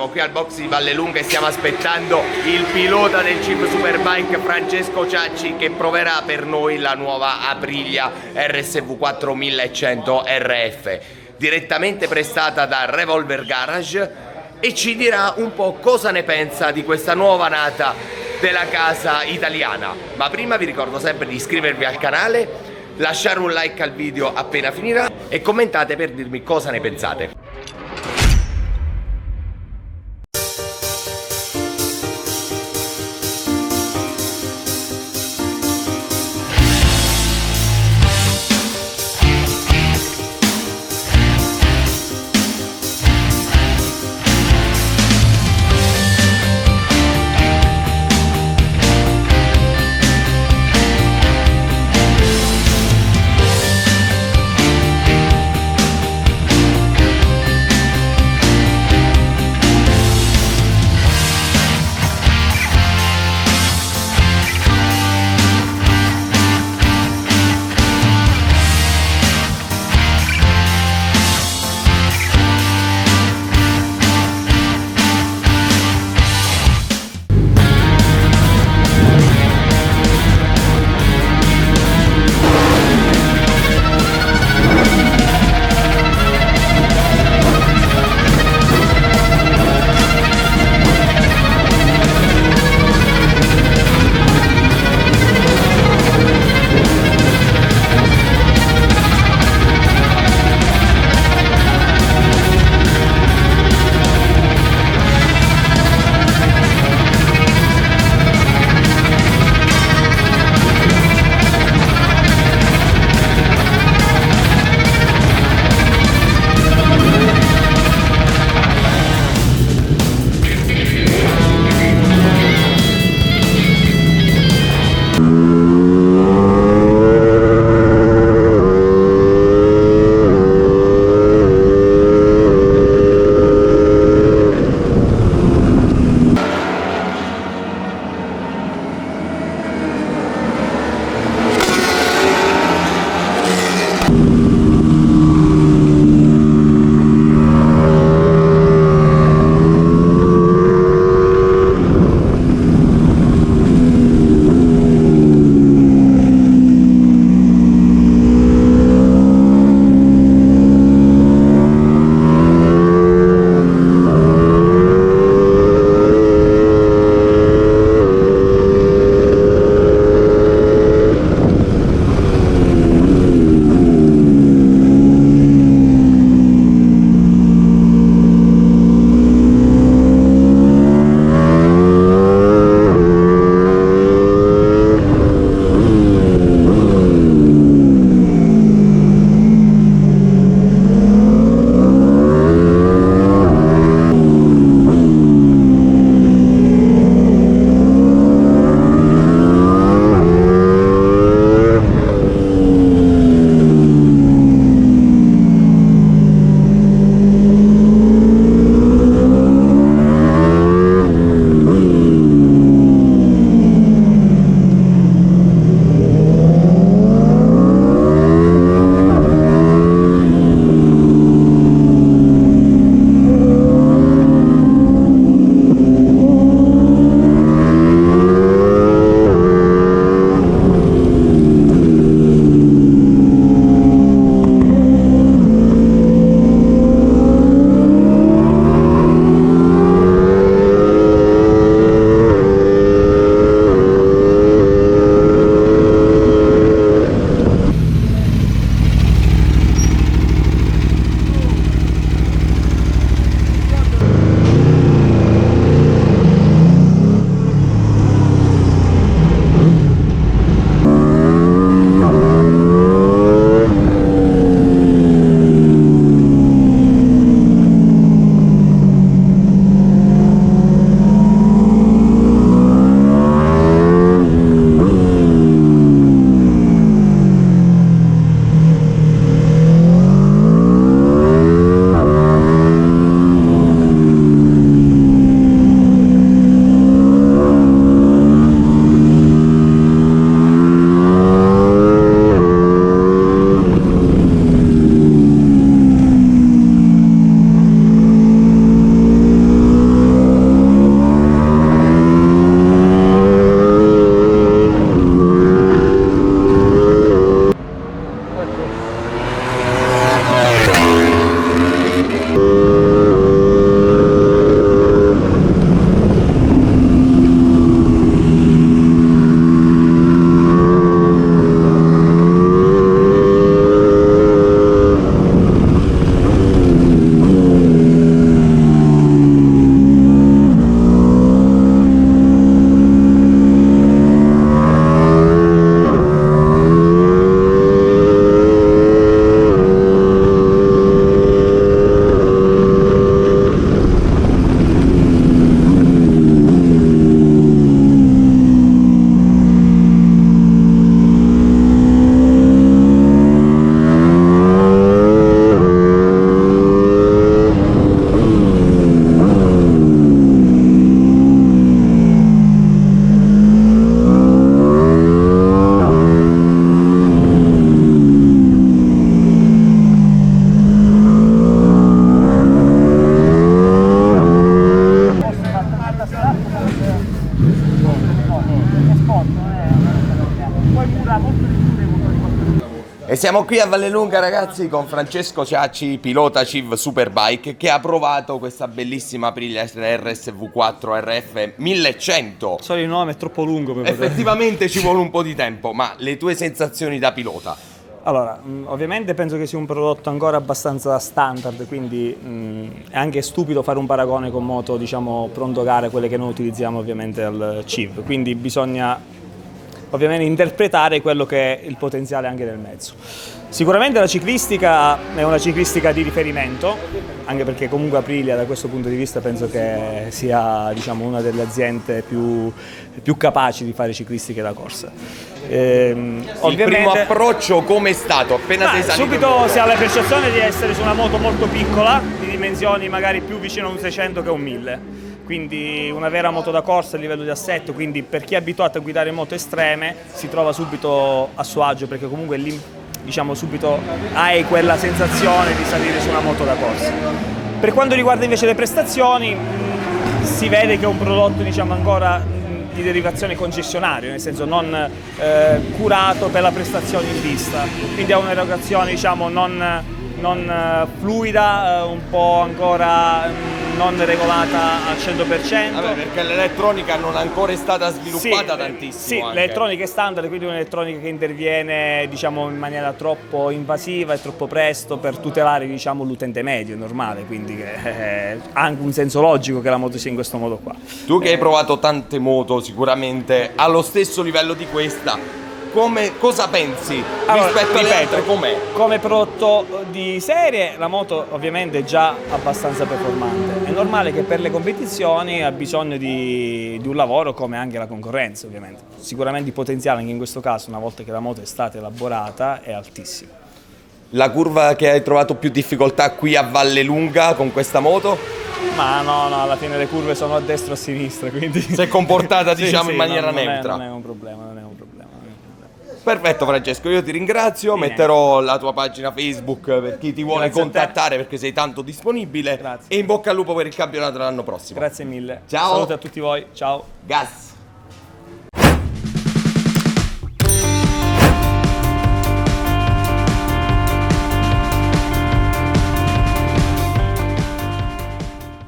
Siamo qui al box di Vallelunga e stiamo aspettando il pilota del Civ Superbike, Francesco Ciacci, che proverà per noi la nuova Aprilia Rsv4 1100 RF, direttamente prestata da Revolver Garage, e ci dirà un po' cosa ne pensa di questa nuova nata della casa italiana. Ma prima vi ricordo sempre di iscrivervi al canale, lasciare un like al video appena finirà e commentate per dirmi cosa ne pensate. E siamo qui a Vallelunga, ragazzi, con Francesco Ciacci, pilota Civ Superbike, che ha provato questa bellissima Aprilia Rsv4 RF1100. Solo il nome è troppo lungo per Effettivamente ci vuole un po' di tempo, ma le tue sensazioni da pilota? Allora, ovviamente penso che sia un prodotto ancora abbastanza standard, quindi è anche stupido fare un paragone con moto, diciamo, pronto gara, quelle che noi utilizziamo ovviamente al Civ, quindi bisogna ovviamente interpretare quello che è il potenziale anche del mezzo. Sicuramente la ciclistica è una ciclistica di riferimento, anche perché comunque Aprilia da questo punto di vista penso che sia, diciamo, una delle aziende più capaci di fare ciclistiche da corsa. Il primo approccio come è stato? Appena sei salito? Subito si ha la percezione di essere su una moto molto piccola, di dimensioni magari più vicino a un 600 che a un 1000. Quindi una vera moto da corsa a livello di assetto, quindi per chi è abituato a guidare moto estreme si trova subito a suo agio, perché comunque lì, diciamo, subito hai quella sensazione di salire su una moto da corsa. Per quanto riguarda invece le prestazioni, si vede che è un prodotto, diciamo, ancora di derivazione concessionario, nel senso non curato per la prestazione in pista, quindi ha un'erogazione, diciamo, non fluida, un po' ancora non regolata al 100%. Vabbè, perché l'elettronica non ancora è stata sviluppata tantissimo. Sì, l'elettronica è standard, quindi un'elettronica che interviene, diciamo, in maniera troppo invasiva e troppo presto per tutelare, diciamo, l'utente medio, normale, quindi ha anche un senso logico che la moto sia in questo modo qua. Tu che hai provato tante moto sicuramente allo stesso livello di questa, cosa pensi rispetto alle altre? Com'è? Come prodotto di serie la moto ovviamente è già abbastanza performante. È normale che per le competizioni ha bisogno di un lavoro come anche la concorrenza, ovviamente. Sicuramente il potenziale anche in questo caso, una volta che la moto è stata elaborata, è altissimo. La curva che hai trovato più difficoltà qui a Vallelunga con questa moto? Ma no, alla fine le curve sono a destra o a sinistra, quindi... Si è comportata, diciamo, in maniera neutra. Non è un problema, non è un problema. Perfetto Francesco, io ti ringrazio, metterò la tua pagina Facebook per chi ti vuole contattare perché sei tanto disponibile. Grazie. E in bocca al lupo per il campionato l'anno prossimo. Grazie mille. Ciao. Saluto a tutti voi, ciao. Gas.